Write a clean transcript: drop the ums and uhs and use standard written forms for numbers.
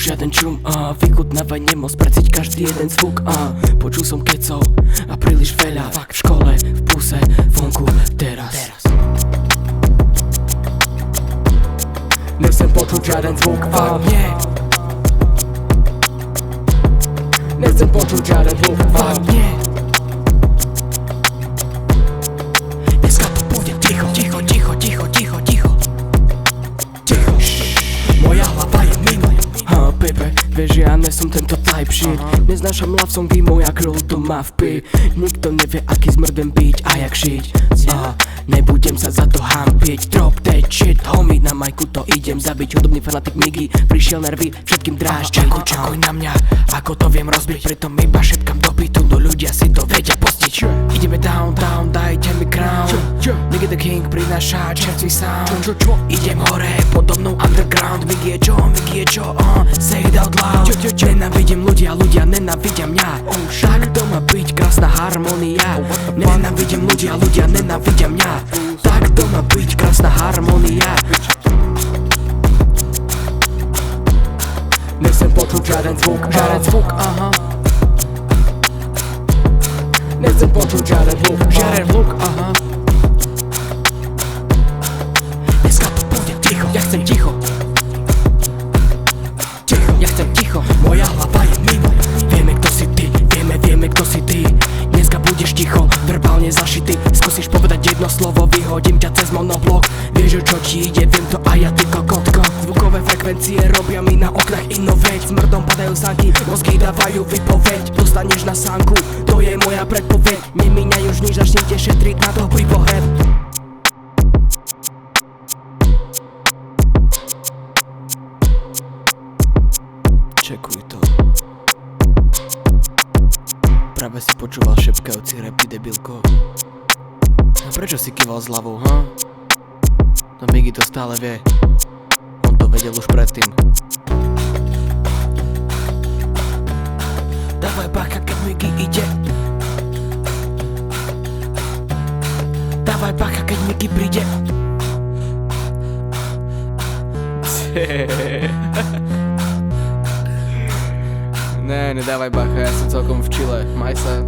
žiaden čum, vychutnávaj nemoc, preciť každý jeden zvuk, počul som kecov a príliš veľa, fakt v škole, v puse, vonku, teraz. Nechcem počuť žiaden zvuk, fakt nie. Nechcem počuť žiaden zvuk, fakt nie. Dneska to bude ticho, ticho, ticho, ticho, ticho, ticho. Ticho, moja hlava je mimo. Baby, vieš, ja nesom tento type shit. Neznášam love songy, moja girl to má vpy. Nikto nevie, aký zmrdem byť a jak žiť. Nebudem sa za to hampiť. Drop that shit, homie, na majku to idem zabiť. Hudobný fanatik Miggy, prišiel nervy, všetkým dráždi. Čakuj na mňa, ako to viem rozbiť. Pritom iba šepkam do bytu, no ľudia si to vedia postiť. Ideme down, down, dajte mi crown. Miggy the king prináša čerstvý sound. Idem hore, pod mnou underground. Miggy je čo, say it out loud. Nenávidím ľudia, ľudia nenávidia mňa. Tak to má byť krásna harmonia. Nenávidím ľudia, ľudia nenávidia mňa. Tak to má byť krásna harmonia. Nechcem počuť žiaden zvuk, Nechcem počuť žiaden hluk, Dneska to bude ticho, ja chcem ticho. Ja chcem ticho, moja hlava je mimo. Vieme kto si ty, vieme kto si ty. Dneska budeš ticho, verbálne zašitý. Skúsiš povedať jedno slovo, vyhodím ťa cez monoblok. Vieš čo ti ide, viem to a ja ty kokotko. Zvukové frekvencie robia mi na oknách inú vec. Smrdom padajú sánky, mozgy dávajú vypoveď. Dostaneš na sánku, to je moja predpoveď. Nemíňaj už nič, začnite šetriť na dobrý pohreb. Čekuj to. Práve si počúval šepkajúci rapy, debilko. A prečo si kýval s hlavou, No Miggy to stále vie. On to vedel už predtým. Dávaj bacha, keď Miggy ide. Dávaj bacha, keď Miggy príde. Ne, nedávaj bacha, ja som celkom v čile. Maj sa.